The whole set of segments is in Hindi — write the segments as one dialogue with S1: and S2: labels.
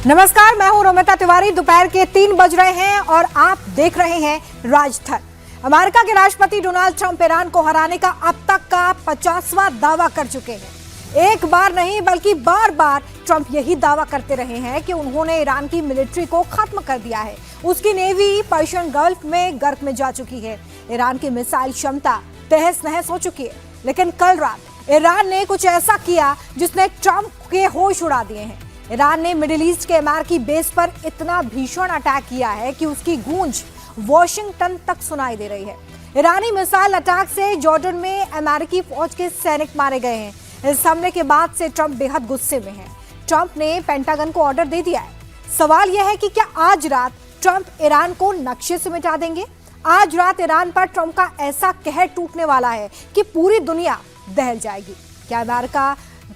S1: नमस्कार, मैं हूं रमिता तिवारी। दोपहर के 3 बज रहे हैं और आप देख रहे हैं राजधर। अमेरिका के राष्ट्रपति डोनाल्ड ट्रंप ईरान को हराने का अब तक का 50वां दावा कर चुके हैं। एक बार नहीं बल्कि बार बार ट्रंप यही दावा करते रहे हैं कि उन्होंने ईरान की मिलिट्री को खत्म कर दिया है। उसकी नेवी पर्शियन गल्फ में गर्क में जा चुकी है। ईरान की मिसाइल क्षमता तहस नहस हो चुकी है। लेकिन कल रात ईरान ने कुछ ऐसा किया जिसने ट्रंप के होश उड़ा दिए हैं। ईरान ने मिडिल ईस्ट के अमेरिकी बेस पर इतना भीषण अटैक किया है कि उसकी गूंज वॉशिंगटन तक सुनाई दे रही है। ईरानी मिसाइल अटैक से जॉर्डन में अमेरिकी फौज के सैनिक मारे गए हैं। इस हमले के बाद से ट्रंप बेहद गुस्से में हैं। ट्रंप ने पेंटागन को ऑर्डर दे दिया है। सवाल यह है कि क्या आज रात ट्रंप ईरान को नक्शे से मिटा देंगे? आज रात ईरान पर ट्रंप का ऐसा कहर टूटने वाला है कि पूरी दुनिया दहल जाएगी। क्या अमेरिका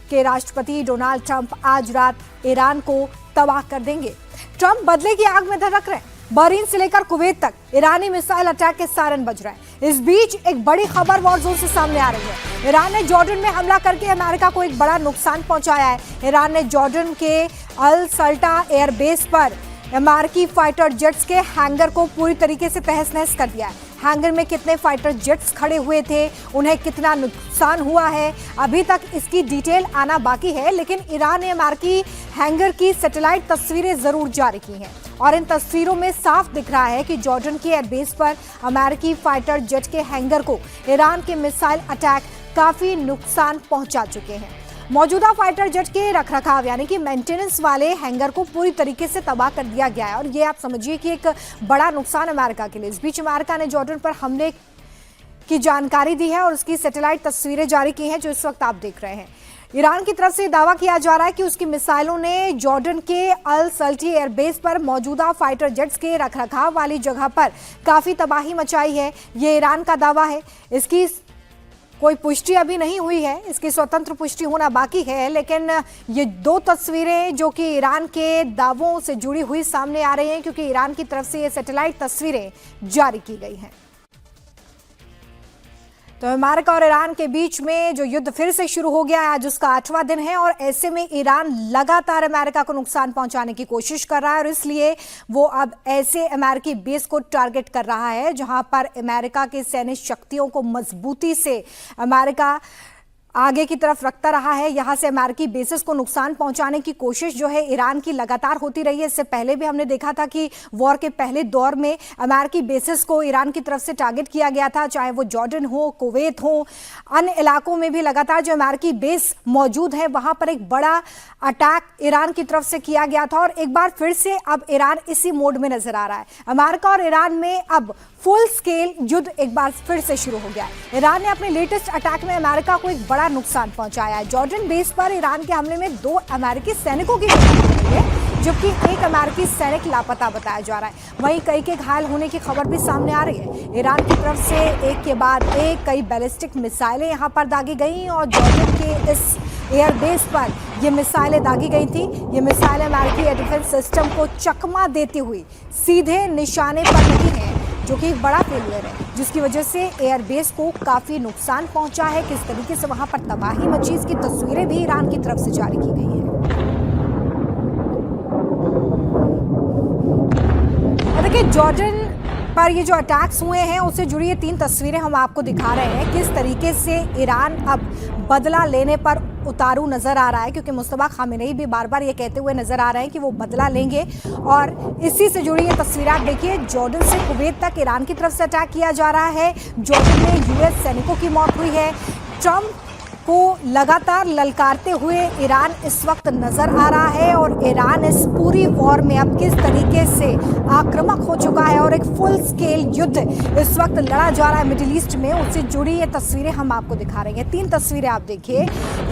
S1: के राष्ट्रपति डोनाल्ड ट्रंप आज रात ईरान को तबाह कर देंगे? ट्रंप बदले की आग में धड़क रहे हैं। बहरीन से लेकर कुवैत तक ईरानी मिसाइल अटैक के सायरन बज रहे हैं। इस बीच एक बड़ी खबर वॉर जोन से सामने आ रही है। ईरान ने जॉर्डन में हमला करके अमेरिका को एक बड़ा नुकसान पहुंचाया है। ईरान ने जॉर्डन के अल सल्टा एयरबेस पर अमेरिकी फाइटर जेट्स के हैंगर को पूरी तरीके से तहस नहस कर दिया है। हैंगर में कितने फाइटर जेट्स खड़े हुए थे, उन्हें कितना नुकसान हुआ है, अभी तक इसकी डिटेल आना बाकी है। लेकिन ईरान ने अमेरिकी हैंगर की सैटेलाइट तस्वीरें जरूर जारी की हैं और इन तस्वीरों में साफ दिख रहा है कि जॉर्डन के एयरबेस पर अमेरिकी फाइटर जेट के हैंगर को ईरान के मिसाइल अटैक काफी नुकसान पहुंचा चुके हैं। मौजूदा फाइटर जेट के रखरखाव यानी कि मेंटेनेंस वाले हैंगर को पूरी तरीके से तबाह कर दिया गया है और ये आप समझिए कि एक बड़ा नुकसान अमेरिका के लिए। इस बीच अमेरिका ने जॉर्डन पर हमले की जानकारी दी है और उसकी सैटेलाइट तस्वीरें जारी की हैं जो इस वक्त आप देख रहे हैं। ईरान की तरफ से दावा किया जा रहा है कि उसकी मिसाइलों ने जॉर्डन के अल सल्टी एयरबेस पर मौजूदा फाइटर जेट्स के रखरखाव वाली जगह पर काफी तबाही मचाई है। ये ईरान का दावा है। इसकी कोई पुष्टि अभी नहीं हुई है, इसकी स्वतंत्र पुष्टि होना बाकी है। लेकिन ये 2 तस्वीरें जो कि ईरान के दावों से जुड़ी हुई सामने आ रही हैं क्योंकि ईरान की तरफ से ये सैटेलाइट तस्वीरें जारी की गई हैं। तो अमेरिका और ईरान के बीच में जो युद्ध फिर से शुरू हो गया है, आज उसका 8वां दिन है और ऐसे में ईरान लगातार अमेरिका को नुकसान पहुंचाने की कोशिश कर रहा है और इसलिए वो अब ऐसे अमेरिकी बेस को टारगेट कर रहा है जहां पर अमेरिका के सैन्य शक्तियों को मजबूती से अमेरिका आगे की तरफ रखता रहा है। यहां से अमेरिकी बेसिस को नुकसान पहुंचाने की कोशिश जो है ईरान की लगातार होती रही है। इससे पहले भी हमने देखा था कि वॉर के पहले दौर में अमेरिकी बेसिस को ईरान की तरफ से टारगेट किया गया था, चाहे वो जॉर्डन हो, कुवैत हो, अन्य इलाकों में भी लगातार जो अमेरिकी बेस मौजूद है वहां पर एक बड़ा अटैक ईरान की तरफ से किया गया था और एक बार फिर से अब ईरान इसी मोड में नजर आ रहा है। अमेरिका और ईरान में अब फुल स्केल युद्ध एक बार फिर से शुरू हो गया है। ईरान ने अपने लेटेस्ट अटैक में अमेरिका को एक बड़ा नुकसान पहुंचाया है। जॉर्डन बेस पर ईरान के हमले में 2 अमेरिकी सैनिकों की मौत हुई है जबकि एक अमेरिकी सैनिक लापता बताया जा रहा है। वहीं कई के घायल होने की खबर भी सामने आ रही है। ईरान की तरफ से एक के बाद एक कई बैलिस्टिक मिसाइलें यहां पर दागी गई और जॉर्डन के इस एयरबेस पर ये मिसाइलें दागी गई थी। ये मिसाइलें अमेरिकी एयर डिफेंस सिस्टम को चकमा देती हुई सीधे निशाने पर लगी हैं जो कि एक बड़ा फेलियर है जिसकी वजह से एयरबेस को काफी नुकसान पहुंचा है। किस तरीके से वहां पर तबाही मची इसकी तस्वीरें भी ईरान की तरफ से जारी की गई हैं। देखिए, जॉर्डन पर ये जो अटैक्स हुए हैं उससे जुड़ी ये 3 तस्वीरें हम आपको दिखा रहे हैं। किस तरीके से ईरान अब बदला लेने पर उतारू नजर आ रहा है क्योंकि मुस्तफा खामेनेई भी बार बार ये कहते हुए नजर आ रहे हैं कि वो बदला लेंगे और इसी से जुड़ी ये तस्वीरें आप देखिए। जॉर्डन से कुवैत तक ईरान की तरफ से अटैक किया जा रहा है। जॉर्डन में यूएस सैनिकों की मौत हुई है। ट्रंप को लगातार ललकारते हुए ईरान इस वक्त नजर आ रहा है और ईरान इस पूरी वॉर में अब किस तरीके से आक्रामक हो चुका है और एक फुल स्केल युद्ध इस वक्त लड़ा जा रहा है मिडिल ईस्ट में। उससे जुड़ी ये तस्वीरें हम आपको दिखा रहे हैं। 3 तस्वीरें आप देखिए।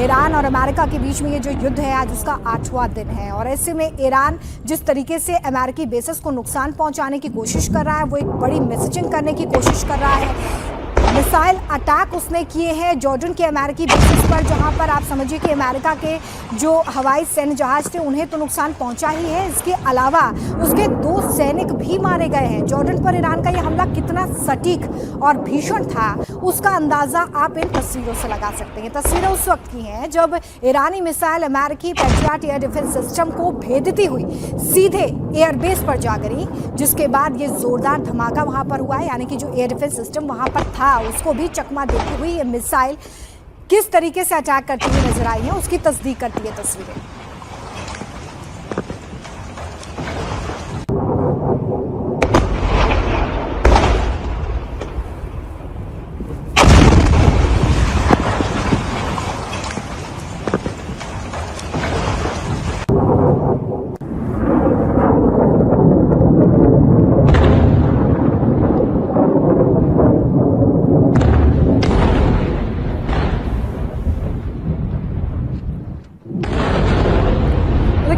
S1: ईरान और अमेरिका के बीच में ये जो युद्ध है आज उसका 8वां दिन है और ऐसे में ईरान जिस तरीके से अमेरिकी बेसिस को नुकसान पहुंचाने की कोशिश कर रहा है, वो एक बड़ी मैसेजिंग करने की कोशिश कर रहा है। मिसाइल अटैक उसने किए हैं जॉर्डन के अमेरिकी बेसिस पर, जहां पर आप समझिए कि अमेरिका के जो हवाई सैन्य जहाज थे उन्हें तो नुकसान पहुंचा ही है, इसके अलावा उसके 2 सैनिक भी मारे गए हैं। जॉर्डन पर ईरान का यह हमला कितना सटीक और भीषण था उसका अंदाजा आप इन तस्वीरों से लगा सकते हैं। तस्वीरें उस वक्त की हैं जब ईरानी मिसाइल अमेरिकी पैट्रियट एयर डिफेंस सिस्टम को भेदती हुई सीधे एयरबेस पर जा गिरी, जिसके बाद ये जोरदार धमाका वहां पर हुआ है। यानी कि जो एयर डिफेंस सिस्टम वहां पर था उसको भी चकमा देती हुई ये मिसाइल किस तरीके से अटैक करती हुई नजर आई है उसकी तस्दीक करती है तस्वीरें।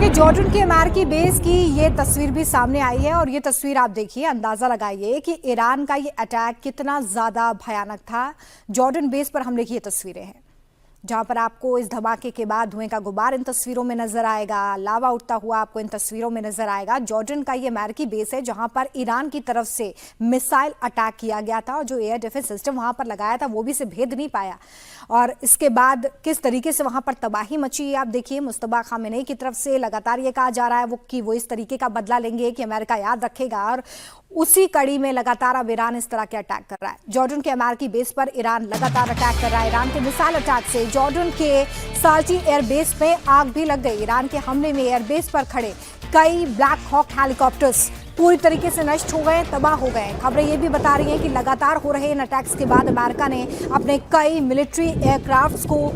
S1: जॉर्डन के अमेरिकी बेस की ये तस्वीर भी सामने आई है और ये तस्वीर आप देखिए, अंदाजा लगाइए कि ईरान का ये अटैक कितना ज्यादा भयानक था। जॉर्डन बेस पर हमले की ये तस्वीरें हैं जहां पर आपको इस धमाके के बाद धुएं का गुबार इन तस्वीरों में नजर आएगा, लावा उठता हुआ आपको इन तस्वीरों में नजर आएगा। जॉर्डन का ये अमेरिकी बेस है जहां पर ईरान की तरफ से मिसाइल अटैक किया गया था और जो एयर डिफेंस सिस्टम वहां पर लगाया था वो भी इसे भेद नहीं पाया और इसके बाद किस तरीके से वहां पर तबाही मची आप देखिए। मुस्तफा खामेनेई की तरफ से लगातार ये कहा जा रहा है वो इस तरीके का बदला लेंगे कि अमेरिका याद रखेगा और उसी कड़ी में लगातार अब ईरान इस तरह के अटैक कर रहा है। जॉर्डन के अमेरिकी बेस पर ईरान लगातार अटैक कर रहा है। ईरान के मिसाइल अटैक से जॉर्डन के साल्टी एयरबेस में आग भी लग गई। ईरान के हमले में एयरबेस पर खड़े कई ब्लैक हॉक हेलीकॉप्टर्स पूरी तरीके से नष्ट हो गए, तबाह हो गए। खबरें ये भी बता रही हैं कि लगातार हो रहे इन अटैक्स के बाद अमेरिका ने अपने कई मिलिट्री एयरक्राफ्ट्स को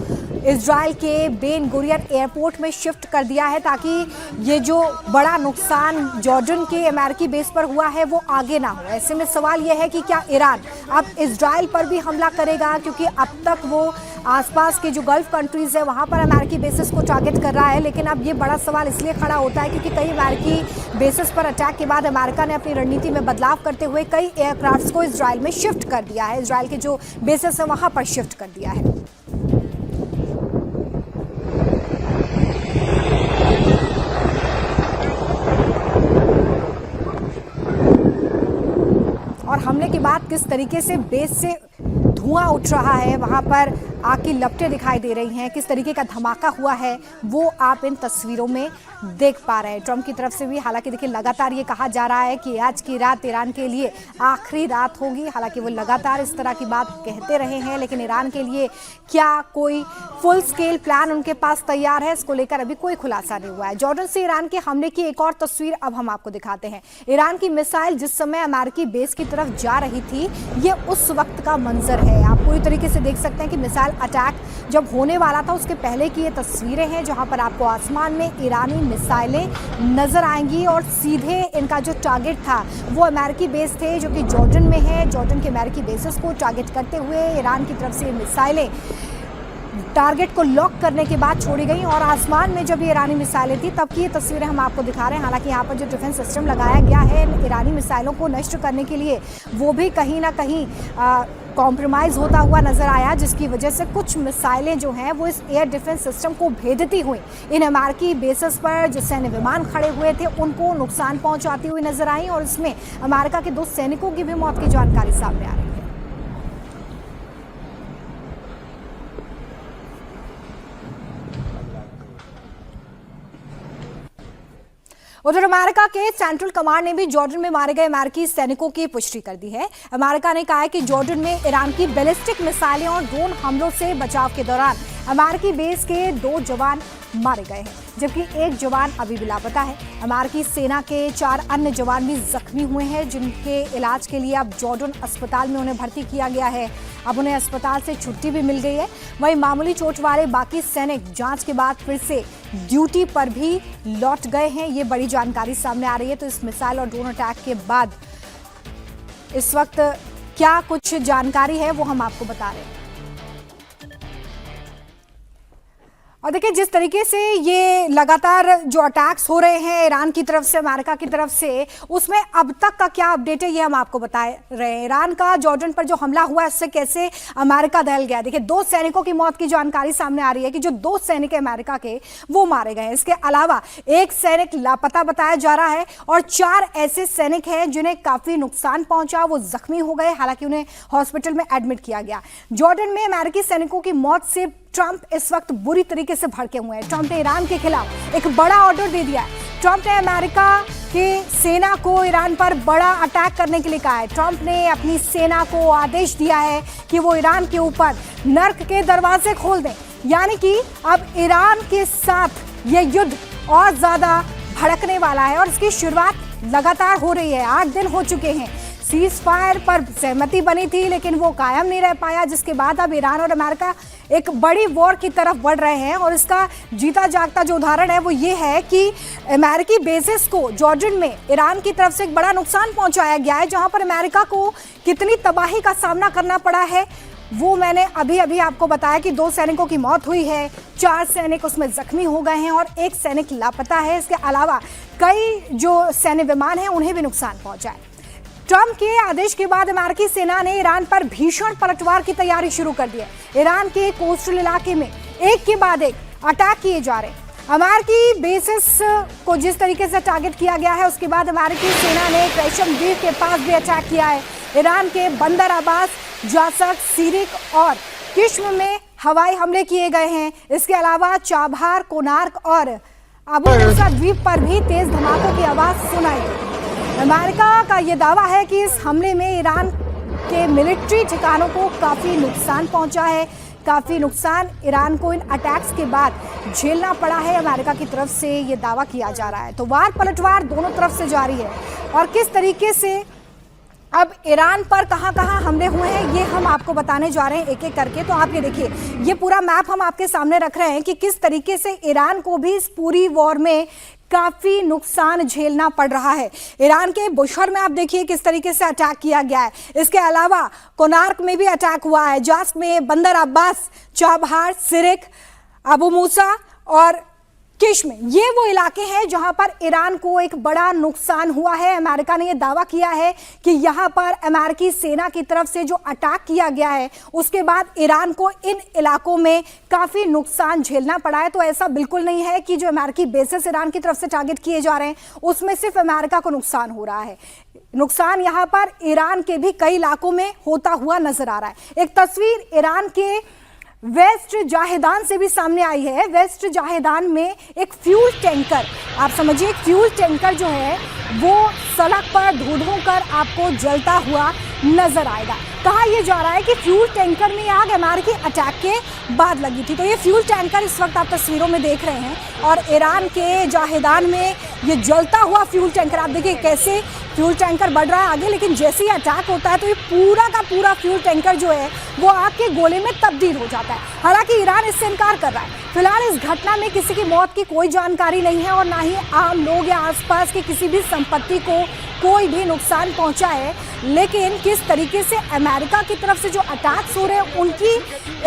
S1: इजराइल के बेन गुरियन एयरपोर्ट में शिफ्ट कर दिया है ताकि ये जो बड़ा नुकसान जॉर्डन के अमेरिकी बेस पर हुआ है वो आगे ना हो। ऐसे में सवाल यह है कि क्या ईरान अब इजराइल पर भी हमला करेगा, क्योंकि अब तक वो आसपास के जो गल्फ कंट्रीज है वहां पर अमेरिकी बेसिस को टारगेट कर रहा है। लेकिन अब ये बड़ा सवाल इसलिए खड़ा होता है क्योंकि कई अमेरिकी बेसिस पर अटैक के बाद अमेरिका ने अपनी रणनीति में बदलाव करते हुए कई एयरक्राफ्ट्स को इजराइल में शिफ्ट कर दिया है। इजराइल के जो बेसिस है वहां पर शिफ्ट कर दिया है। और हमले के बाद किस तरीके से बेस से धुआं उठ रहा है, वहां पर आग की लपटें दिखाई दे रही हैं, किस तरीके का धमाका हुआ है वो आप इन तस्वीरों में देख पा रहे हैं। ट्रंप की तरफ से भी हालांकि देखिए लगातार ये कहा जा रहा है कि आज की रात ईरान के लिए आखिरी रात होगी। हालांकि वो लगातार इस तरह की बात कहते रहे हैं, लेकिन ईरान के लिए क्या कोई फुल स्केल प्लान उनके पास तैयार है, इसको लेकर अभी कोई खुलासा नहीं हुआ है। जॉर्डन से ईरान के हमले की एक और तस्वीर अब हम आपको दिखाते हैं। ईरान की मिसाइल जिस समय अमेरिकी बेस की तरफ जा रही थी, ये उस वक्त का मंजर है। आप पूरी तरीके से देख सकते हैं कि मिसाइल अटैक जब होने वाला था उसके पहले की ये तस्वीरें हैं जहां पर आपको आसमान में ईरानी मिसाइलें नजर आएंगी और सीधे इनका जो टारगेट था वो अमेरिकी बेस थे जो कि जॉर्डन में है। जॉर्डन के अमेरिकी बेसिस को टारगेट करते हुए ईरान की तरफ से मिसाइलें टारगेट को लॉक करने के बाद छोड़ी गई और आसमान में जब ये ईरानी मिसाइलें थी तब की ये तस्वीरें हम आपको दिखा रहे हैं। हालांकि यहाँ पर जो डिफेंस सिस्टम लगाया गया है ईरानी मिसाइलों को नष्ट करने के लिए वो भी कहीं ना कहीं कॉम्प्रोमाइज़ होता हुआ नजर आया, जिसकी वजह से कुछ मिसाइलें जो हैं वो इस एयर डिफेंस सिस्टम को भेदती हुई इन अमेरिकी बेसिस पर जो सैन्य विमान खड़े हुए थे उनको नुकसान पहुंचाती हुई नजर आई और इसमें अमेरिका के 2 सैनिकों की भी मौत की जानकारी सामने आ रही है। उधर अमेरिका के सेंट्रल कमांड ने भी जॉर्डन में मारे गए अमेरिकी सैनिकों की पुष्टि कर दी है। अमेरिका ने कहा है कि जॉर्डन में ईरान की बैलिस्टिक मिसाइलें और ड्रोन हमलों से बचाव के दौरान अमेरिकी बेस के 2 जवान मारे गए हैं, जबकि 1 जवान अभी भी लापता है। अमेरिकी सेना के 4 अन्य जवान भी जख्मी हुए हैं, जिनके इलाज के लिए अब जॉर्डन अस्पताल में उन्हें भर्ती किया गया है। अब उन्हें अस्पताल से छुट्टी भी मिल गई है। वहीं मामूली चोट वाले बाकी सैनिक जांच के बाद फिर से ड्यूटी पर भी लौट गए हैं। ये बड़ी जानकारी सामने आ रही है। तो इस मिसाइल और ड्रोन अटैक के बाद इस वक्त क्या कुछ जानकारी है वो हम आपको बता रहे हैं। और देखिए जिस तरीके से ये लगातार जो अटैक्स हो रहे हैं ईरान की तरफ से, अमेरिका की तरफ से, उसमें अब तक का क्या अपडेट है ये हम आपको बता रहे हैं। ईरान का जॉर्डन पर जो हमला हुआ है उससे कैसे अमेरिका दहल गया। देखिए 2 सैनिकों की मौत की जानकारी सामने आ रही है कि जो 2 सैनिक अमेरिका के वो मारे गए हैं। इसके अलावा 1 सैनिक लापता बताया जा रहा है और 4 ऐसे सैनिक हैं जिन्हें काफी नुकसान पहुंचा, वो जख्मी हो गए, हालांकि उन्हें हॉस्पिटल में एडमिट किया गया। जॉर्डन में अमेरिकी सैनिकों की मौत से ट्रंप इस वक्त बुरी तरीके से भड़के हुए हैं। ट्रंप ने ईरान के खिलाफ एक बड़ा ऑर्डर दे दिया है। ट्रंप ने अमेरिका के सेना को ईरान पर बड़ा अटैक करने के लिए कहा है। ट्रंप ने अपनी सेना को आदेश दिया है कि वो ईरान के ऊपर नर्क के दरवाजे खोल दें, यानी कि अब ईरान के साथ ये युद्ध और ज्यादा भड़कने वाला है और इसकी शुरुआत लगातार हो रही है। 8 दिन हो चुके हैं। सीज फायर पर सहमति बनी थी लेकिन वो कायम नहीं रह पाया, जिसके बाद अब ईरान और अमेरिका एक बड़ी वॉर की तरफ बढ़ रहे हैं। और इसका जीता जागता जो उदाहरण है वो ये है कि अमेरिकी बेसिस को जॉर्डन में ईरान की तरफ से एक बड़ा नुकसान पहुंचाया गया है, जहां पर अमेरिका को कितनी तबाही का सामना करना पड़ा है वो मैंने अभी आपको बताया कि 2 सैनिकों की मौत हुई है, 4 सैनिक उसमें जख्मी हो गए हैं और 1 सैनिक लापता है। इसके अलावा कई जो सैन्य विमान हैं उन्हें भी नुकसान पहुंचा है। ट्रंप के आदेश के बाद अमेरिकी सेना ने ईरान पर भीषण पलटवार की तैयारी शुरू कर दी है। ईरान के कोस्टल इलाके में एक के बाद एक अटैक किए जा रहे हैं। अमेरिकी बेसिस को जिस तरीके से टारगेट किया गया है उसके बाद अमेरिकी सेना ने कैशम द्वीप के पास भी अटैक किया है। ईरान के बंदर अब्बास, जासक, सिरिक और किश्म में हवाई हमले किए गए हैं। इसके अलावा चाबहार, कोनार्क और अबू मूसा द्वीप पर भी तेज धमाकों की आवाज सुनाई दी। अमेरिका का यह दावा है कि इस हमले में ईरान के मिलिट्री ठिकानों को काफी नुकसान पहुंचा है। काफी नुकसान ईरान को इन अटैक्स के बाद झेलना पड़ा है, अमेरिका की तरफ से यह दावा किया जा रहा है। तो वार पलटवार दोनों तरफ से जारी है और किस तरीके से अब ईरान पर कहां-कहां हमले हुए हैं ये हम आपको बताने जा रहे हैं एक एक करके। तो आप ये देखिए, ये पूरा मैप हम आपके सामने रख रहे हैं कि किस तरीके से ईरान को भी इस पूरी वॉर में काफी नुकसान झेलना पड़ रहा है। ईरान के बुशहर में आप देखिए किस तरीके से अटैक किया गया है। इसके अलावा कोनार्क में भी अटैक हुआ है, जास्क में, बंदर अब्बास, चाबहार, सिरिक, अबू मूसा और किश्म, ये वो इलाके हैं जहां पर ईरान को एक बड़ा नुकसान हुआ है। अमेरिका ने यह दावा किया है कि यहां पर अमेरिकी सेना की तरफ से जो अटैक किया गया है उसके बाद ईरान को इन इलाकों में काफी नुकसान झेलना पड़ा है। तो ऐसा बिल्कुल नहीं है कि जो अमेरिकी बेसिस ईरान की तरफ से टारगेट किए जा रहे हैं उसमें सिर्फ अमेरिका को नुकसान हो रहा है। नुकसान यहां पर ईरान के भी कई इलाकों में होता हुआ नजर आ रहा है। एक तस्वीर ईरान के वेस्ट जाहेदान से भी सामने आई है। वेस्ट जाहेदान में एक फ्यूल टैंकर, आप समझिए एक फ्यूल टैंकर जो है वो सड़क पर धो कर आपको जलता हुआ नजर आएगा। कहा यह जा रहा है कि फ्यूल टैंकर में आग अमेरिकी अटैक के बाद लगी थी। तो ये फ्यूल टैंकर इस वक्त आप तस्वीरों में देख रहे हैं और ईरान के जाहेदान में ये जलता हुआ फ्यूल टैंकर, आप देखिए कैसे फ्यूल टैंकर बढ़ रहा है आगे, लेकिन जैसे ही अटैक होता है तो ये पूरा का पूरा फ्यूल टैंकर जो है वो आग के गोले में तब्दील हो जाता है। हालांकि ईरान इससे इनकार कर रहा है। फिलहाल इस घटना में किसी की मौत की कोई जानकारी नहीं है और ना ही आम लोग या आसपास की किसी भी संपत्ति को कोई भी नुकसान पहुंचा है। लेकिन किस तरीके से अमेरिका की तरफ से जो अटैक्स हो रहे हैं उनकी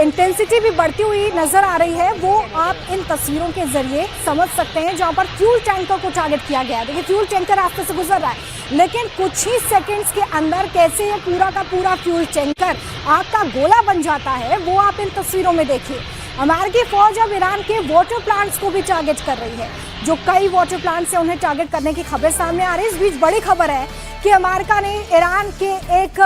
S1: इंटेंसिटी भी बढ़ती हुई नजर आ रही है, वो आप इन तस्वीरों के जरिए समझ सकते हैं जहां पर फ्यूल टैंकर को टारगेट किया गया है। देखिए फ्यूल टैंकर रास्ते से गुजर रहा है लेकिन कुछ ही सेकंड्स के अंदर कैसे ये पूरा का पूरा फ्यूल टैंकर आग का गोला बन जाता है वो आप इन तस्वीरों में देखिए। अमेरिकी फौज अब ईरान के वाटर प्लांट्स को भी टारगेट कर रही है। जो कई वाटर प्लांट्स है उन्हें टारगेट करने की खबर सामने आ रही है। इस बीच बड़ी खबर है कि अमेरिका ने ईरान के एक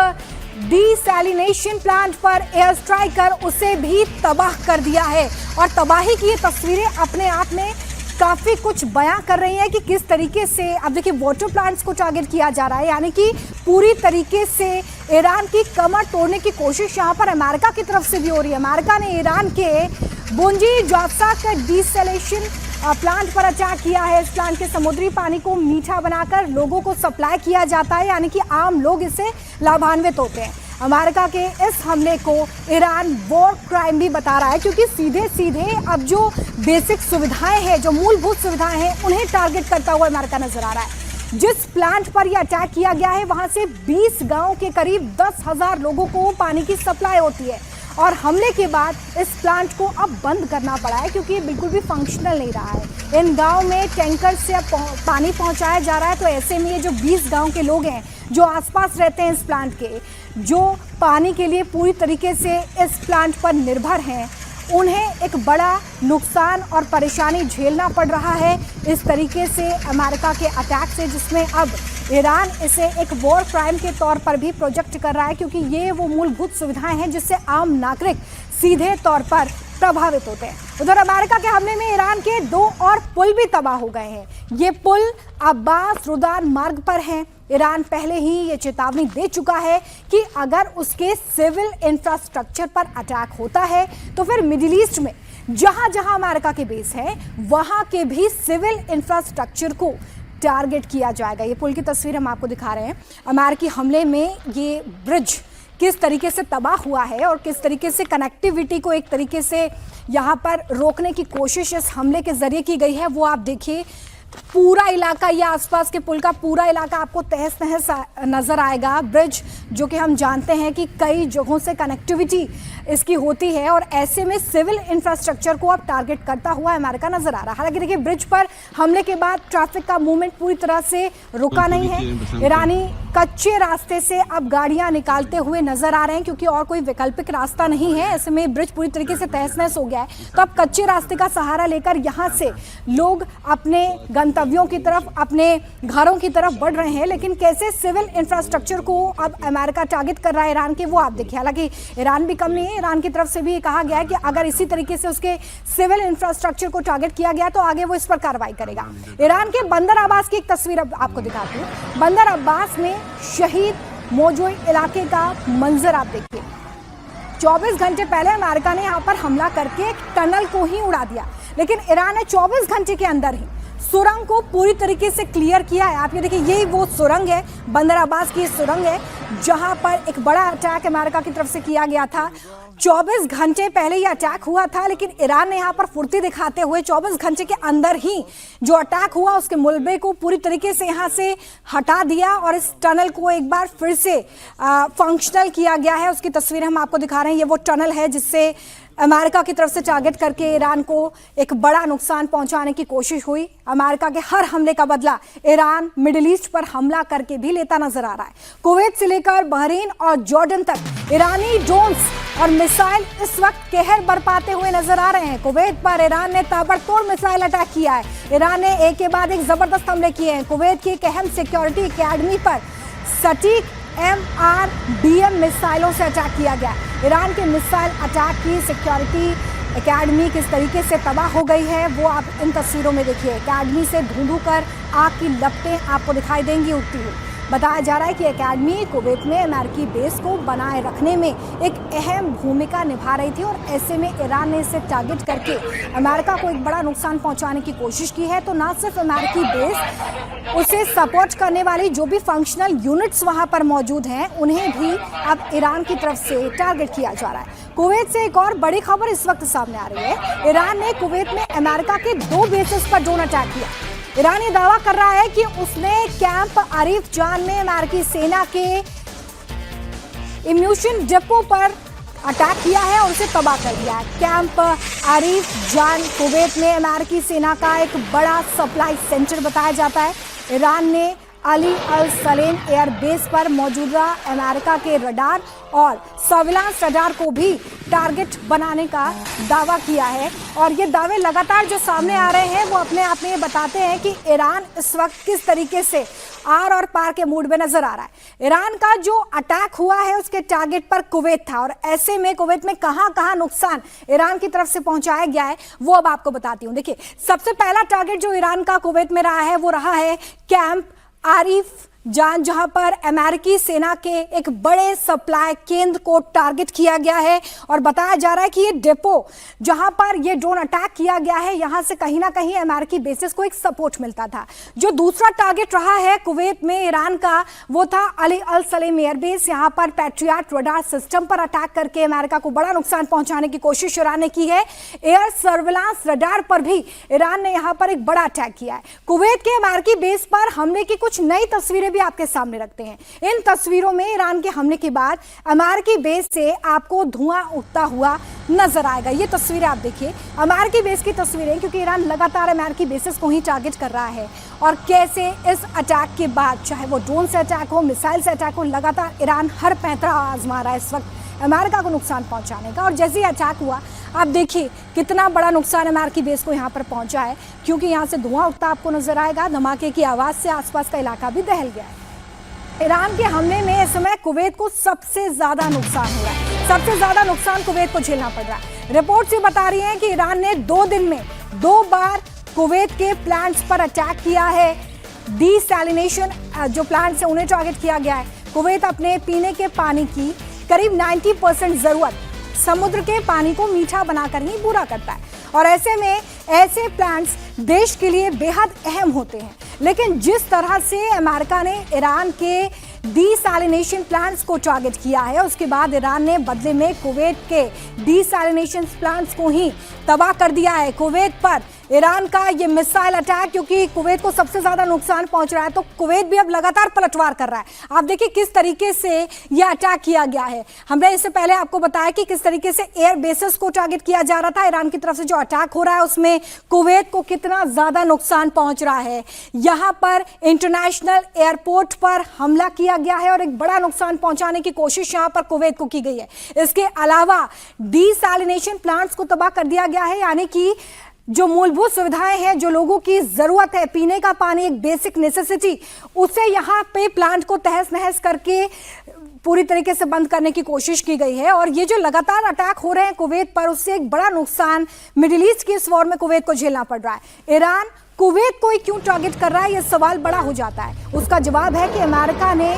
S1: डिसैलिनेशन प्लांट पर एयर स्ट्राइक कर उसे भी तबाह कर दिया है और तबाही की ये तस्वीरें अपने आप में काफी कुछ बयां कर रही हैं कि किस तरीके से अब देखिए वाटर प्लांट्स को टारगेट किया जा रहा है, यानी कि पूरी तरीके से ईरान की कमर तोड़ने की कोशिश यहां पर अमेरिका की तरफ से भी हो रही है। अमेरिका ने ईरान के बुंजी जासाक डिसैलिनेशन प्लांट पर अटैक किया है। इस प्लांट के समुद्री पानी को मीठा बनाकर लोगों को सप्लाई किया जाता है, यानी कि आम लोग इससे लाभान्वित होते हैं। अमेरिका के इस हमले को ईरान वॉर क्राइम भी बता रहा है क्योंकि सीधे सीधे अब जो बेसिक सुविधाएं हैं, जो मूलभूत सुविधाएं हैं, उन्हें टारगेट करता हुआ अमेरिका नजर आ रहा है। जिस प्लांट पर यह अटैक किया गया है वहां से 20 गांव के करीब 10,000 लोगों को पानी की सप्लाई होती है और हमले के बाद इस प्लांट को अब बंद करना पड़ा है क्योंकि ये बिल्कुल भी फंक्शनल नहीं रहा है। इन गांव में टैंकर से अब पानी पहुंचाया जा रहा है, तो ऐसे में ये जो 20 गांव के लोग हैं जो आसपास रहते हैं इस प्लांट के, जो पानी के लिए पूरी तरीके से इस प्लांट पर निर्भर हैं, उन्हें एक बड़ा नुकसान और परेशानी झेलना पड़ रहा है इस तरीके से अमेरिका के अटैक से, जिसमें अब ईरान इसे एक वॉर क्राइम के तौर पर भी प्रोजेक्ट कर रहा है क्योंकि ये वो मूलभूत सुविधाएं हैं जिससे आम नागरिक सीधे तौर पर प्रभावित होते हैं। उधर अमेरिका के हमले में ईरान के 2 और पुल भी तबाह हो गए हैं। ये पुल अब्बास रुदान मार्ग पर हैं। ईरान पहले ही ये चेतावनी दे चुका है कि अगर उसके सिविल इंफ्रास्ट्रक्चर पर अटैक होता है तो फिर मिडिल ईस्ट में जहां जहां अमेरिका के बेस है वहां के भी सिविल इंफ्रास्ट्रक्चर को टारगेट किया जाएगा। ये पुल की तस्वीर हम आपको दिखा रहे हैं। अमेरिकी हमले में ये ब्रिज किस तरीके से तबाह हुआ है और किस तरीके से कनेक्टिविटी को एक तरीके से यहाँ पर रोकने की कोशिश इस हमले के जरिए की गई है, वो आप देखिए। पूरा इलाका या आसपास के पुल का पूरा इलाका आपको तहस नहस नजर आएगा। ब्रिज जो कि हम जानते हैं कि कई जगहों से कनेक्टिविटी इसकी होती है और ऐसे में सिविल इंफ्रास्ट्रक्चर को अब टारगेट करता हुआ अमेरिका नजर आ रहा है। हालांकि देखिए ब्रिज पर हमले के बाद ट्रैफिक का मूवमेंट पूरी तरह से रुका नहीं है। ईरानी कच्चे रास्ते से अब गाड़ियां निकालते हुए नजर आ रहे हैं क्योंकि और कोई वैकल्पिक रास्ता नहीं है। ऐसे में ब्रिज पूरी तरीके से तहस नहस हो गया है, तो अब कच्चे रास्ते का सहारा लेकर यहाँ से लोग अपने गंतव्यों की तरफ, अपने घरों की तरफ बढ़ रहे हैं। लेकिन कैसे सिविल इंफ्रास्ट्रक्चर को अब अमेरिका टारगेट कर रहा है ईरान के, वो आप देखिए। हालांकि ईरान भी कम नहीं है, ईरान की तरफ से भी कहा गया है कि अगर इसी तरीके से उसके सिविल इंफ्रास्ट्रक्चर को टारगेट किया गया तो आगे वो इस पर कार्रवाई करेगा। ईरान के बंदर अब्बास की एक तस्वीर अब आपको दिखाती हूँ। बंदर अब्बास में शहीद मौजूद इलाके का मंजर आप देखिए। 24 घंटे पहले अमेरिका ने यहाँ पर हमला करके एक टनल को ही उड़ा दिया, लेकिन ईरान ने 24 घंटे के अंदर ही सुरंग को पूरी तरीके से क्लियर किया है। आप ये देखिए, यही वो सुरंग है, बंदर अब्बास की सुरंग है जहां पर एक बड़ा अटैक अमेरिका की तरफ से किया गया था। 24 घंटे पहले ये अटैक हुआ था, लेकिन ईरान ने यहाँ पर फुर्ती दिखाते हुए 24 घंटे के अंदर ही जो अटैक हुआ उसके मुलबे को पूरी तरीके से यहाँ से हटा दिया और इस टनल को एक बार फिर से फंक्शनल किया गया है। उसकी तस्वीरें हम आपको दिखा रहे हैं। ये वो टनल है जिससे अमेरिका की तरफ से टारगेट करके ईरान को एक बड़ा नुकसान पहुंचाने की कोशिश हुई। अमेरिका के हर हमले का बदला ईरान मिडिल ईस्ट पर हमला करके भी लेता नजर आ रहा है। कुवैत से लेकर बहरीन और जॉर्डन तक ईरानी ड्रोन्स और मिसाइल इस वक्त कहर बरपाते हुए नजर आ रहे हैं। कुवैत पर ईरान ने ताबड़तोड़ मिसाइल अटैक किया है। ईरान ने एक के बाद एक जबरदस्त हमले किए हैं। कुवैत की एक अहम सिक्योरिटी एकेडमी पर सटीक MRDM मिसाइलों से अटैक किया गया। ईरान के मिसाइल अटैक की सिक्योरिटी एकेडमी किस तरीके से तबाह हो गई है वो आप इन तस्वीरों में देखिए। एकेडमी से धुंधु कर आग की लपटें आपको दिखाई देंगी उठती हुई। बताया जा रहा है कि एकेडमी कुवैत में अमेरिकी बेस को बनाए रखने में एक अहम भूमिका निभा रही थी और ऐसे में ईरान ने इसे टारगेट करके अमेरिका को एक बड़ा नुकसान पहुंचाने की कोशिश की है। तो ना सिर्फ अमेरिकी बेस, उसे सपोर्ट करने वाली जो भी फंक्शनल यूनिट्स वहां पर मौजूद हैं उन्हें भी अब ईरान की तरफ से टारगेट किया जा रहा है। कुवैत से एक और बड़ी खबर इस वक्त सामने आ रही है। ईरान ने कुवैत में अमेरिका के 2 बेसेस पर ड्रोन अटैक किया। ईरान ये दावा कर रहा है कि उसने कैंप आरिफ जान में अमेरिकी सेना के इम्यूशन डिपो पर अटैक किया है और उसे तबाह कर दिया है। कैंप आरिफ जान कुवैत में अमेरिकी सेना का एक बड़ा सप्लाई सेंटर बताया जाता है। ईरान ने अली अल सलेम एयरबेस पर मौजूदा अमेरिका के रडार और सर्विलांस रडार को भी टारगेट बनाने का दावा किया है और ये दावे लगातार जो सामने आ रहे हैं वो अपने आप में ये बताते हैं कि ईरान इस वक्त किस तरीके से आर और पार के मूड में नजर आ रहा है। ईरान का जो अटैक हुआ है उसके टारगेट पर कुवैत था और ऐसे में कुवैत में कहां नुकसान ईरान की तरफ से पहुंचाया गया है वो अब आपको बताती हूं। देखिए, सबसे पहला टारगेट जो ईरान का कुवैत में रहा है वो रहा है कैंप आरिफ जान, जहां पर अमेरिकी सेना के एक बड़े सप्लाई केंद्र को टारगेट किया गया है और बताया जा रहा है कि ये डिपो जहां पर ये ड्रोन अटैक किया गया है यहां से कहीं ना कहीं अमेरिकी बेसिस को एक सपोर्ट मिलता था। जो दूसरा टारगेट रहा है कुवैत में ईरान का वो था अली अल सलेम एयरबेस। यहां पर पैट्रियट रडार सिस्टम पर अटैक करके अमेरिका को बड़ा नुकसान पहुंचाने की कोशिश ईरान ने की है। एयर सर्विलांस रडार पर भी ईरान ने यहां पर एक बड़ा अटैक किया है। कुवैत के अमेरिकी बेस पर हमले की कुछ नई तस्वीरें भी आपके सामने रखते हैं। इन तस्वीरों में ईरान के हमले के बाद अमेरिकी बेस से आपको धुआं उठता हुआ नजर आएगा। ये तस्वीरें आप देखिए, अमेरिकी बेस की तस्वीरें, क्योंकि ईरान लगातार अमेरिकी बेसिस को ही टारगेट कर रहा है। और कैसे इस अटैक के बाद, चाहे वो ड्रोन से अटैक हो, मिसाइल से अटैक हो, लगातार ईरान हर पैंतरा आजमा रहा है इस वक्त अमेरिका को नुकसान पहुंचाने का। और जैसे ही अटैक हुआ, आप देखिए कितना बड़ा नुकसान अमेरिकी बेस को यहाँ पर पहुंचा है, क्योंकि यहाँ से धुआं उठता आपको नजर आएगा। धमाके की आवाज से आसपास का इलाका भी दहल गया है। ईरान के हमले में इस समय कुवैत को सबसे ज्यादा नुकसान हो रहा है। सबसे ज्यादा नुकसान कुवैत को झेलना पड़ रहा है। रिपोर्ट से बता रही है कि ईरान ने 2 दिन में 2 बार कुवैत के प्लांट्स पर अटैक किया है। डीसैलिनेशन जो प्लांट्स है उन्हें टारगेट किया गया है। कुवैत अपने पीने के पानी की करीब 90% जरूरत समुद्र के पानी को मीठा बनाकर ही पूरा करता है। और ऐसे में ऐसे प्लांट्स देश के लिए बेहद अहम होते हैं। लेकिन जिस तरह से अमेरिका ने ईरान के डीसैलिनेशन प्लांट्स को टारगेट किया है, उसके बाद ईरान ने बदले में कुवैत के डीसैलिनेशन प्लांट्स को ही तबाह कर दिया है। कुवैत पर ईरान का ये मिसाइल अटैक, क्योंकि कुवैत को सबसे ज्यादा नुकसान पहुंच रहा है, तो कुवैत भी अब लगातार पलटवार कर रहा है। आप देखिए किस तरीके से ये अटैक किया गया है। हमने इससे पहले आपको बताया कि किस तरीके से एयर बेसेस को टारगेट किया जा रहा था। ईरान की तरफ से जो अटैक हो रहा है उसमें कुवैत को कितना ज्यादा नुकसान पहुंच रहा है। यहाँ पर इंटरनेशनल एयरपोर्ट पर हमला किया गया है और एक बड़ा नुकसान पहुंचाने की कोशिश यहाँ पर कुवैत को की गई है। इसके अलावा डीसैलिनेशन प्लांट्स को तबाह कर दिया गया है, यानी कि जो मूलभूत सुविधाएं हैं, जो लोगों की जरूरत है, पीने का पानी एक बेसिक नेसेसिटी, उसे यहाँ पे प्लांट को तहस नहस करके पूरी तरीके से बंद करने की कोशिश की गई है। और ये जो लगातार अटैक हो रहे हैं कुवैत पर, उससे एक बड़ा नुकसान मिडिल ईस्ट की इस वॉर में कुवैत को झेलना पड़ रहा है। ईरान कुवैत को ही क्यों टारगेट कर रहा है, यह सवाल बड़ा हो जाता है। उसका जवाब है कि अमेरिका ने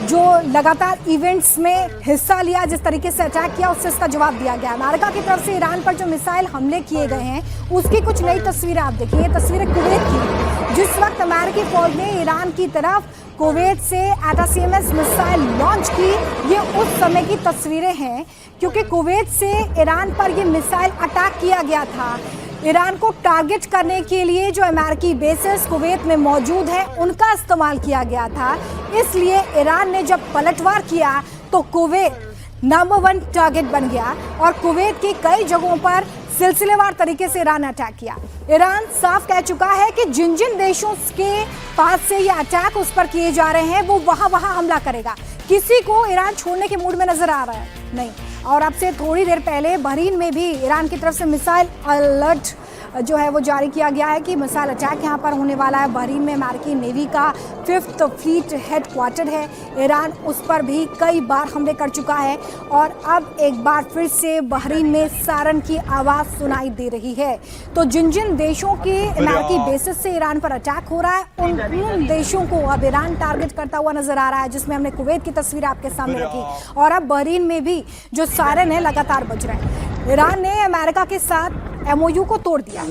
S1: जो लगातार इवेंट्स में हिस्सा लिया, जिस तरीके से अटैक किया, उससे इसका जवाब दिया गया। अमेरिका की तरफ से ईरान पर जो मिसाइल हमले किए गए हैं उसकी कुछ नई तस्वीरें आप देखिए। ये तस्वीरें कुवैत की, जिस वक्त अमेरिकी फौज ने ईरान की तरफ कुवैत से ATACMS मिसाइल लॉन्च की, ये उस समय की तस्वीरें हैं, क्योंकि कुवैत से ईरान पर ये मिसाइल अटैक किया गया था। ईरान को टारगेट करने के लिए जो अमेरिकी बेसेस कुवैत में मौजूद है उनका इस्तेमाल किया गया था। इसलिए ईरान ने जब पलटवार किया तो कुवैत नंबर 1 टारगेट बन गया और कुवैत की कई जगहों पर सिलसिलेवार तरीके से ईरान ने अटैक किया। ईरान साफ कह चुका है कि जिन जिन देशों के पास से ये अटैक उस पर किए जा रहे हैं वो वहां हमला करेगा। किसी को ईरान छोड़ने के मूड में नजर आ रहा है नहीं। और अब से थोड़ी देर पहले बहरीन में भी ईरान की तरफ से मिसाइल अलर्ट जो है वो जारी किया गया है कि मिसाइल अटैक यहाँ पर होने वाला है। बहरीन में अमेरिकी नेवी का 5th फ्लीट हेडक्वार्टर है। ईरान उस पर भी कई बार हमले कर चुका है और अब एक बार फिर से बहरीन में सायरन की आवाज़ सुनाई दे रही है। तो जिन जिन देशों के अमेरिकी बेसिस से ईरान पर अटैक हो रहा है उन देशों को अब ईरान टारगेट करता हुआ नजर आ रहा है, जिसमें हमने कुवैत की तस्वीर आपके सामने रखी। और अब बहरीन में भी जो सायरन है लगातार बज रहे हैं। ईरान ने अमेरिका के साथ MOU को तोड़ दिया।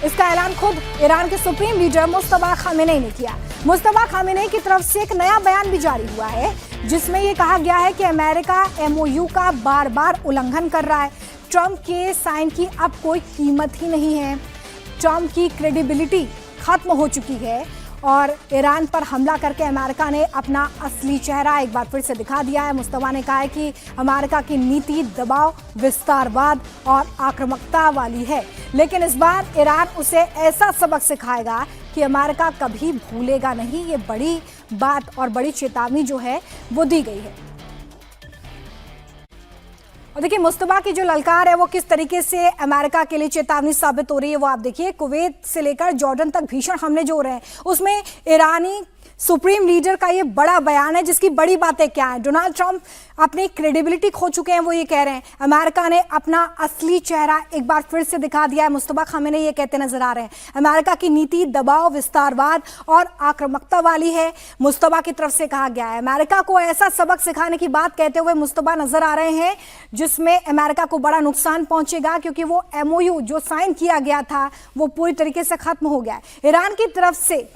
S1: इसका ऐलान खुद ईरान के सुप्रीम लीडर मुस्तफा खामेनेई ने किया। मुस्तफा खामेनेई की तरफ से एक नया बयान भी जारी हुआ है, जिसमें यह कहा गया है कि अमेरिका MOU का बार बार उल्लंघन कर रहा है। ट्रंप के साइन की अब कोई कीमत ही नहीं है। ट्रंप की क्रेडिबिलिटी खत्म हो चुकी है और ईरान पर हमला करके अमेरिका ने अपना असली चेहरा एक बार फिर से दिखा दिया है। मुस्तफा ने कहा है कि अमेरिका की नीति दबाव, विस्तारवाद और आक्रामकता वाली है, लेकिन इस बार ईरान उसे ऐसा सबक सिखाएगा कि अमेरिका कभी भूलेगा नहीं। ये बड़ी बात और बड़ी चेतावनी जो है वो दी गई है। और देखिए मुस्तफा की जो ललकार है वो किस तरीके से अमेरिका के लिए चेतावनी साबित हो रही है वो आप देखिए। कुवैत से लेकर जॉर्डन तक भीषण हमले जो हो रहे हैं उसमें ईरानी सुप्रीम लीडर का ये बड़ा बयान है, जिसकी बड़ी बातें क्या है। डोनाल्ड ट्रंप अपनी क्रेडिबिलिटी खो चुके हैं, वो ये कह रहे हैं अमेरिका ने अपना असली चेहरा एक बार फिर से दिखा दिया है। मुस्तफा खामेनेई ये कहते नजर आ रहे हैं अमेरिका की नीति दबाव, विस्तारवाद और आक्रामकता वाली है। मुस्तफा की तरफ से कहा गया है अमेरिका को ऐसा सबक सिखाने की बात कहते हुए मुस्तफा नजर आ रहे हैं जिसमें अमेरिका को बड़ा नुकसान पहुंचेगा, क्योंकि वो MOU जो साइन किया गया था वो पूरी तरीके से खत्म हो गया है। ईरान की तरफ से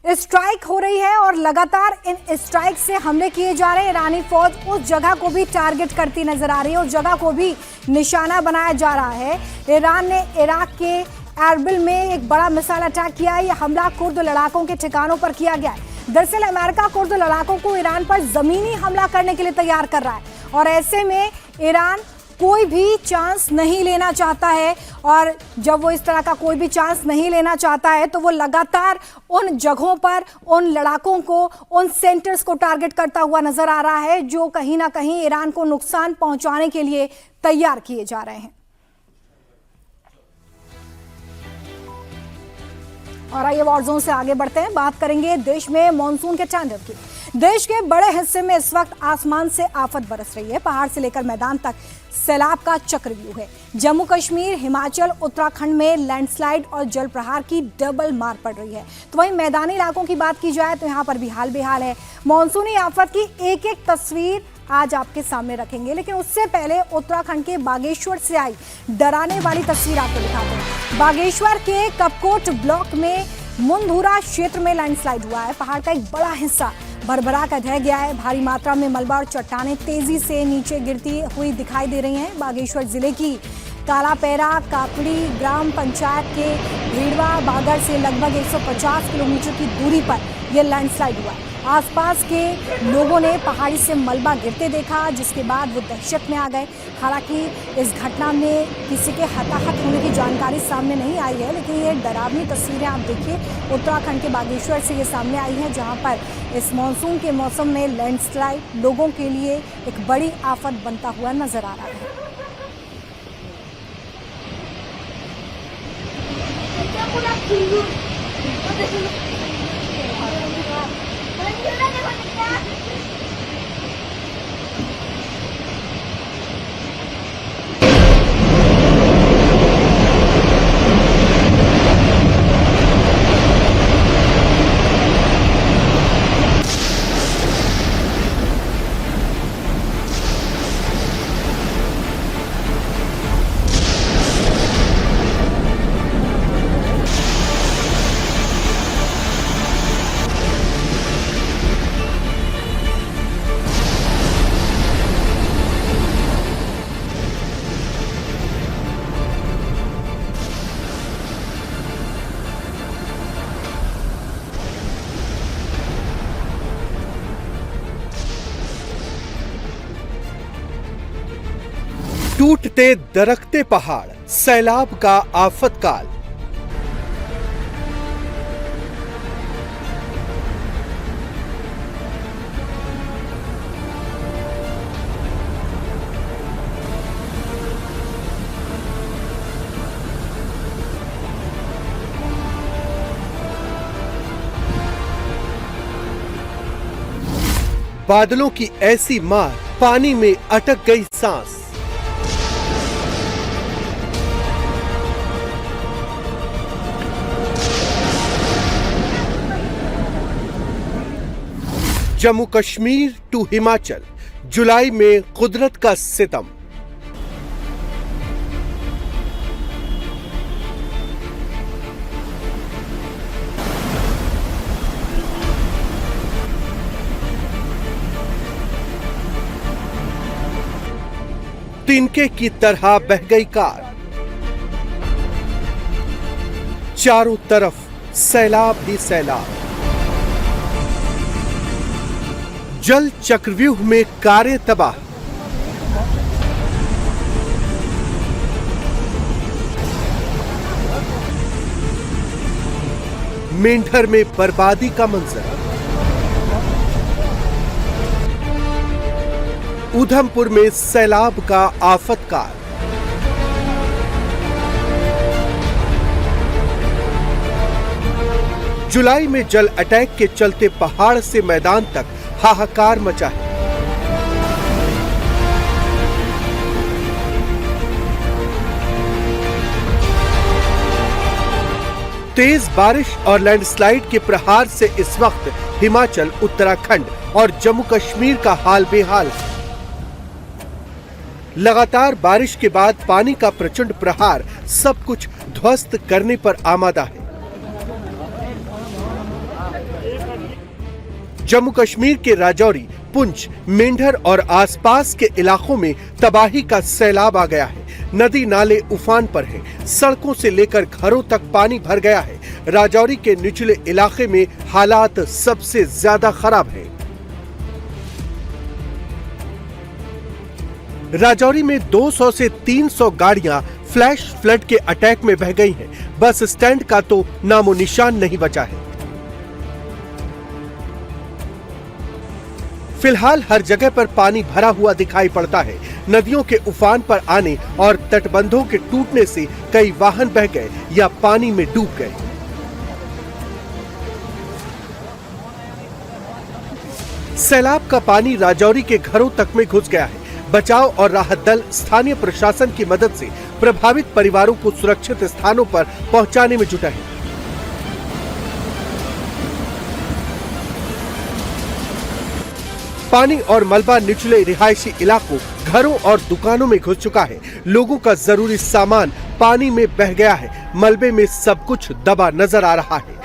S1: स्ट्राइक हो रही है और लगातार इन स्ट्राइक से हमले किए जा रहे हैं। ईरानी फौज उस जगह को भी टारगेट करती नजर आ रही है, उस जगह को भी निशाना बनाया जा रहा है। ईरान ने इराक के एरबिल में एक बड़ा मिसाइल अटैक किया है। यह हमला कुर्द लड़ाकों के ठिकानों पर किया गया है। दरअसल अमेरिका कुर्द लड़ाकों को ईरान पर जमीनी हमला करने के लिए तैयार कर रहा है और ऐसे में ईरान कोई भी चांस नहीं लेना चाहता है। और जब वो इस तरह का कोई भी चांस नहीं लेना चाहता है तो वो लगातार उन जगहों पर उन लड़ाकों को, उन सेंटर्स को टारगेट करता हुआ नजर आ रहा है जो कहीं ना कहीं ईरान को नुकसान पहुंचाने के लिए तैयार किए जा रहे हैं। और आइए वॉर जोन से आगे बढ़ते हैं, बात करेंगे देश में मॉनसून के तांडव की। देश के बड़े हिस्से में इस वक्त आसमान से आफत बरस रही है। पहाड़ से लेकर मैदान तक सैलाब का चक्रव्यूह है। जम्मू कश्मीर, हिमाचल, उत्तराखंड में लैंडस्लाइड और जल प्रहार की डबल मार पड़ रही है। तो वहीं मैदानी इलाकों की बात की जाए तो यहाँ पर भी हाल बेहाल है। मॉनसूनी आफत की एक एक तस्वीर आज आपके सामने रखेंगे, लेकिन उससे पहले उत्तराखंड के बागेश्वर से आई डराने वाली तस्वीर आपको दिखाते हैं। बागेश्वर के कपकोट ब्लॉक में मुंधुरा क्षेत्र में लैंडस्लाइड हुआ है। पहाड़ का एक बड़ा हिस्सा भरभरा कर ढह गया है। भारी मात्रा में मलबा और चट्टानें तेजी से नीचे गिरती हुई दिखाई दे रही हैं। बागेश्वर जिले की कालापैरा कापड़ी ग्राम पंचायत के भीड़वा बागर से लगभग 150 किलोमीटर की दूरी पर यह लैंडस्लाइड हुआ। आसपास के लोगों ने पहाड़ी से मलबा गिरते देखा, जिसके बाद वो दहशत में आ गए। हालांकि इस घटना में किसी के हताहत होने की जानकारी सामने नहीं आई है, लेकिन ये डरावनी तस्वीरें आप देखिए उत्तराखंड के बागेश्वर से ये सामने आई हैं, जहां पर इस मानसून के मौसम में लैंडस्लाइड लोगों के लिए एक बड़ी आफत बनता हुआ नजर आ रहा है।
S2: टूटते दरकते पहाड़, सैलाब का आफतकाल। बादलों की ऐसी मार, पानी में अटक गई सांस। जम्मू कश्मीर टू हिमाचल, जुलाई में कुदरत का सितम। तिनके की तरह बह गई कार, चारों तरफ सैलाब ही सैलाब। जल चक्रव्यूह में कारें तबाह, मेंढर में बर्बादी का मंजर। उधमपुर में सैलाब का आफतकाल। जुलाई में जल अटैक के चलते पहाड़ से मैदान तक हाहाकार मचा है। तेज बारिश और लैंडस्लाइड के प्रहार से इस वक्त हिमाचल, उत्तराखंड और जम्मू कश्मीर का हाल बेहाल है। लगातार बारिश के बाद पानी का प्रचंड प्रहार सब कुछ ध्वस्त करने पर आमादा है। जम्मू कश्मीर के राजौरी, पुंछ, मेंढर और आसपास के इलाकों में तबाही का सैलाब आ गया है। नदी नाले उफान पर हैं। सड़कों से लेकर घरों तक पानी भर गया है। राजौरी के निचले इलाके में हालात सबसे ज्यादा खराब हैं। राजौरी में 200 से 300 गाड़ियां फ्लैश फ्लड के अटैक में बह गई हैं। बस स्टैंड का तो नामो निशान नहीं बचा है। फिलहाल हर जगह पर पानी भरा हुआ दिखाई पड़ता है। नदियों के उफान पर आने और तटबंधों के टूटने से कई वाहन बह गए या पानी में डूब गए। सैलाब का पानी राजौरी के घरों तक में घुस गया है। बचाव और राहत दल स्थानीय प्रशासन की मदद से प्रभावित परिवारों को सुरक्षित स्थानों पर पहुंचाने में जुटा है। पानी और मलबा निचले रिहायशी इलाकों, घरों और दुकानों में घुस चुका है। लोगों का जरूरी सामान पानी में बह गया है। मलबे में सब कुछ दबा नजर आ रहा है।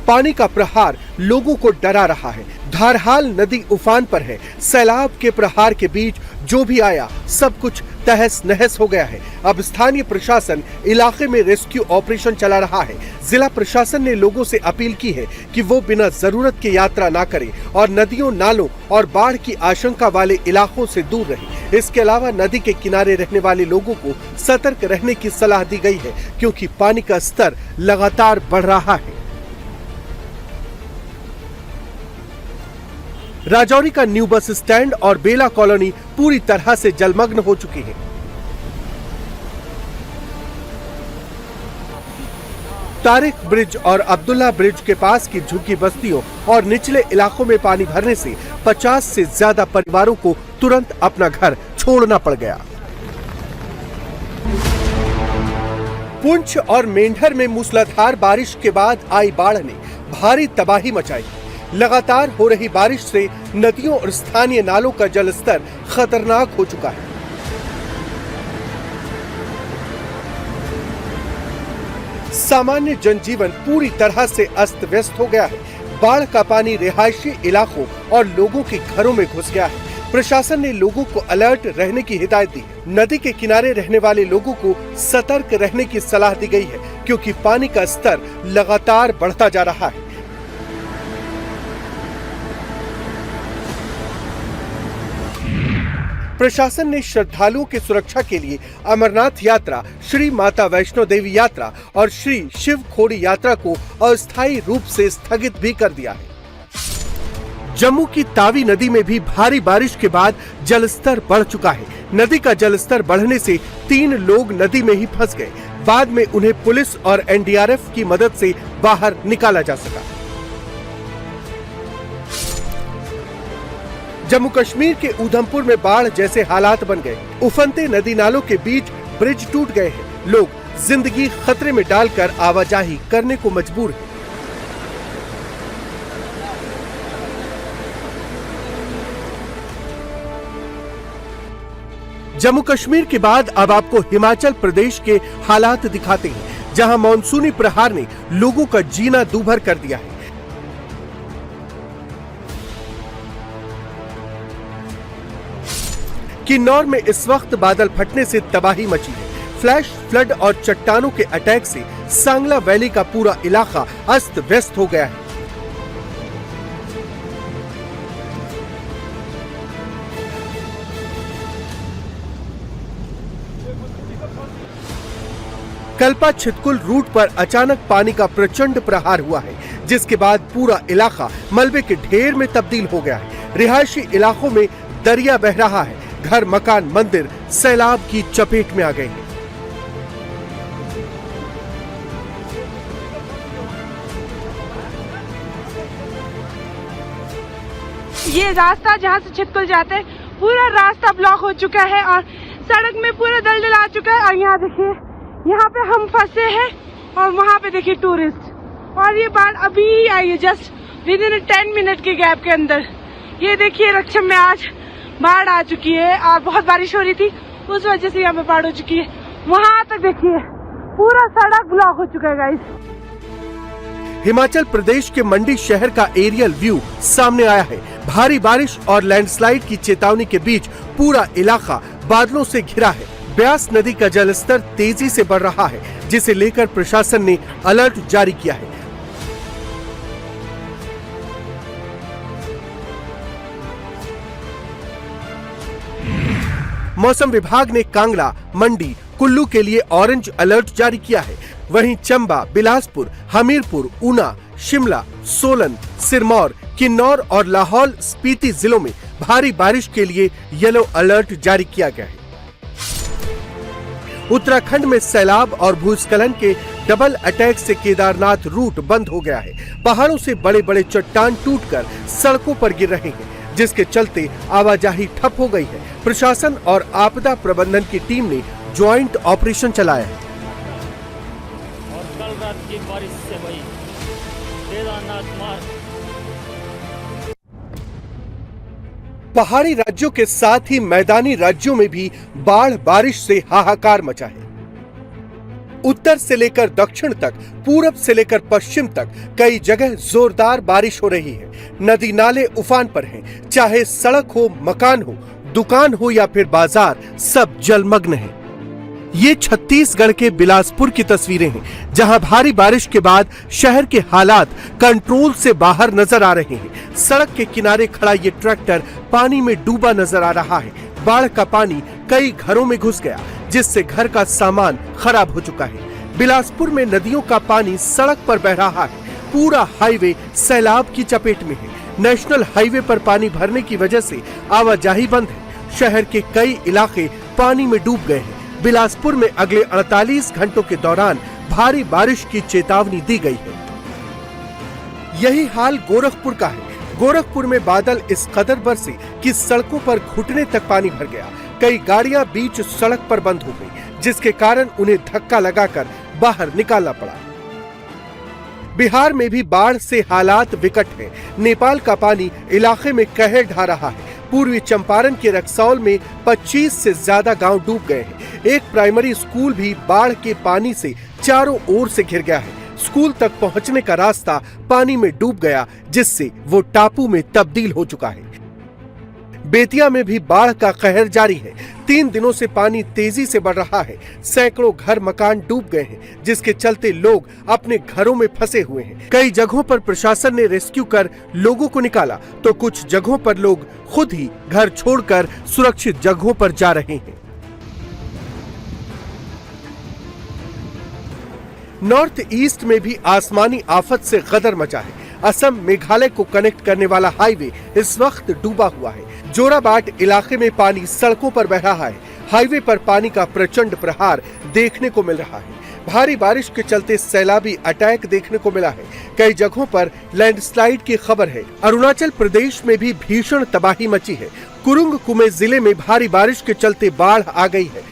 S2: पानी का प्रहार लोगों को डरा रहा है। धारहाल नदी उफान पर है। सैलाब के प्रहार के बीच जो भी आया सब कुछ तहस नहस हो गया है। अब स्थानीय प्रशासन इलाके में रेस्क्यू ऑपरेशन चला रहा है। जिला प्रशासन ने लोगों से अपील की है कि वो बिना जरूरत के यात्रा ना करें और नदियों, नालों और बाढ़ की आशंका वाले इलाकों से दूर रहें। इसके अलावा नदी के किनारे रहने वाले लोगों को सतर्क रहने की सलाह दी गई है, क्योंकि पानी का स्तर लगातार बढ़ रहा है। राजौरी का न्यू बस स्टैंड और बेला कॉलोनी पूरी तरह से जलमग्न हो चुकी है। तारिक ब्रिज और अब्दुल्ला ब्रिज के पास की झुग्गी बस्तियों और निचले इलाकों में पानी भरने से 50 से ज्यादा परिवारों को तुरंत अपना घर छोड़ना पड़ गया। पुंछ और मेंढर में मूसलाधार बारिश के बाद आई बाढ़ ने भारी तबाही मचाई। लगातार हो रही बारिश से नदियों और स्थानीय नालों का जलस्तर खतरनाक हो चुका है। सामान्य जनजीवन पूरी तरह से अस्त व्यस्त हो गया है। बाढ़ का पानी रिहायशी इलाकों और लोगों के घरों में घुस गया है। प्रशासन ने लोगों को अलर्ट रहने की हिदायत दी। नदी के किनारे रहने वाले लोगों को सतर्क रहने की सलाह दी गई है, क्योंकि पानी का स्तर लगातार बढ़ता जा रहा है। प्रशासन ने श्रद्धालुओं की सुरक्षा के लिए अमरनाथ यात्रा, श्री माता वैष्णो देवी यात्रा और श्री शिव खोड़ी यात्रा को अस्थायी रूप से स्थगित भी कर दिया है। जम्मू की तावी नदी में भी भारी बारिश के बाद जलस्तर बढ़ चुका है। नदी का जलस्तर बढ़ने से 3 लोग नदी में ही फंस गए। बाद में उन्हें पुलिस और एनडीआरएफ की मदद से बाहर निकाला जा सका। जम्मू कश्मीर के उधमपुर में बाढ़ जैसे हालात बन गए। उफनते नदी नालों के बीच ब्रिज टूट गए हैं। लोग जिंदगी खतरे में डालकर आवाजाही करने को मजबूर हैं। जम्मू कश्मीर के बाद अब आपको हिमाचल प्रदेश के हालात दिखाते हैं, जहां मानसूनी प्रहार ने लोगों का जीना दूभर कर दिया है। किन्नौर में इस वक्त बादल फटने से तबाही मची है। फ्लैश फ्लड और चट्टानों के अटैक से सांगला वैली का पूरा इलाका अस्त व्यस्त हो गया है। कल्पा छितकुल रूट पर अचानक पानी का प्रचंड प्रहार हुआ है, जिसके बाद पूरा इलाका मलबे के ढेर में तब्दील हो गया है। रिहायशी इलाकों में दरिया बह रहा है। घर, मकान, मंदिर सैलाब की चपेट में आ गए हैं।
S3: ये रास्ता जहाँ से छितकुल जाते हैं, पूरा रास्ता ब्लॉक हो चुका है और सड़क में पूरा दलदल आ चुका है। और यहाँ देखिए, यहाँ पे हम फंसे हैं और वहाँ पे देखिए टूरिस्ट। और ये बाढ़ अभी आई है, जस्ट विद इन 10 मिनट के गैप के अंदर। ये देखिए रक्षम में आज बाढ़ आ चुकी है और बहुत बारिश हो रही थी, उस वजह से यहाँ पे बाढ़ हो चुकी है। वहाँ तक देखिए पूरा सड़क ब्लॉक हो चुका है गाइस।
S2: हिमाचल प्रदेश के मंडी शहर का एरियल व्यू सामने आया है। भारी बारिश और लैंडस्लाइड की चेतावनी के बीच पूरा इलाका बादलों से घिरा है। ब्यास नदी का जलस्तर तेजी से बढ़ रहा है, जिसे लेकर प्रशासन ने अलर्ट जारी किया है। मौसम विभाग ने कांगड़ा, मंडी, कुल्लू के लिए ऑरेंज अलर्ट जारी किया है। वहीं चंबा, बिलासपुर, हमीरपुर, ऊना, शिमला, सोलन, सिरमौर, किन्नौर और लाहौल स्पीति जिलों में भारी बारिश के लिए येलो अलर्ट जारी किया गया है। उत्तराखंड में सैलाब और भूस्खलन के डबल अटैक से केदारनाथ रूट बंद हो गया है। पहाड़ों से बड़े बड़े चट्टान टूटकर सड़कों पर गिर रहे हैं, जिसके चलते आवाजाही ठप हो गई है। प्रशासन और आपदा प्रबंधन की टीम ने ज्वाइंट ऑपरेशन चलाया है।
S4: और कल रात की बारिश से भाई केदारनाथ मार्ग
S2: पहाड़ी राज्यों के साथ ही मैदानी राज्यों में भी बाढ़ बारिश से हाहाकार मचा है। उत्तर से लेकर दक्षिण तक, पूरब से लेकर पश्चिम तक कई जगह जोरदार बारिश हो रही है। नदी नाले उफान पर हैं, चाहे सड़क हो, मकान हो, दुकान हो या फिर बाजार, सब जलमग्न है। ये छत्तीसगढ़ के बिलासपुर की तस्वीरें हैं, जहां भारी बारिश के बाद शहर के हालात कंट्रोल से बाहर नजर आ रहे हैं। सड़क के किनारे खड़ा ये ट्रैक्टर पानी में डूबा नजर आ रहा है। बाढ़ का पानी कई घरों में घुस गया, जिससे घर का सामान खराब हो चुका है। बिलासपुर में नदियों का पानी सड़क पर बह रहा है। पूरा हाईवे सैलाब की चपेट में है। नेशनल हाईवे पर पानी भरने की वजह से आवाजाही बंद है। शहर के कई इलाके पानी में डूब गए हैं। बिलासपुर में अगले 48 घंटों के दौरान भारी बारिश की चेतावनी दी गई है। यही हाल गोरखपुर का है। गोरखपुर में बादल इस कदर बरसे कि सड़कों पर घुटने तक पानी भर गया। कई गाड़ियां बीच सड़क पर बंद हो गई, जिसके कारण उन्हें धक्का लगाकर बाहर निकालना पड़ा। बिहार में भी बाढ़ से हालात विकट हैं। नेपाल का पानी इलाके में कहर ढा रहा है। पूर्वी चंपारण के रक्सौल में 25 से ज्यादा गांव डूब गए हैं। एक प्राइमरी स्कूल भी बाढ़ के पानी से चारों ओर से घिर गया है। स्कूल तक पहुंचने का रास्ता पानी में डूब गया, जिससे वो टापू में तब्दील हो चुका है। बेतिया में भी बाढ़ का कहर जारी है। 3 दिनों से पानी तेजी से बढ़ रहा है। सैकड़ों घर मकान डूब गए हैं, जिसके चलते लोग अपने घरों में फंसे हुए हैं। कई जगहों पर प्रशासन ने रेस्क्यू कर लोगों को निकाला, तो कुछ जगहों पर लोग खुद ही घर छोड़कर सुरक्षित जगहों पर जा रहे हैं। नॉर्थ ईस्ट में भी आसमानी आफत से गदर मचा है। असम मेघालय को कनेक्ट करने वाला हाईवे इस वक्त डूबा हुआ है। जोराबाट इलाके में पानी सड़कों पर बह रहा है। हाईवे पर पानी का प्रचंड प्रहार देखने को मिल रहा है। भारी बारिश के चलते सैलाबी अटैक देखने को मिला है। कई जगहों पर लैंडस्लाइड की खबर है। अरुणाचल प्रदेश में भी भीषण तबाही मची है। कुरुंग कुमे जिले में भारी बारिश के चलते बाढ़ आ गई है।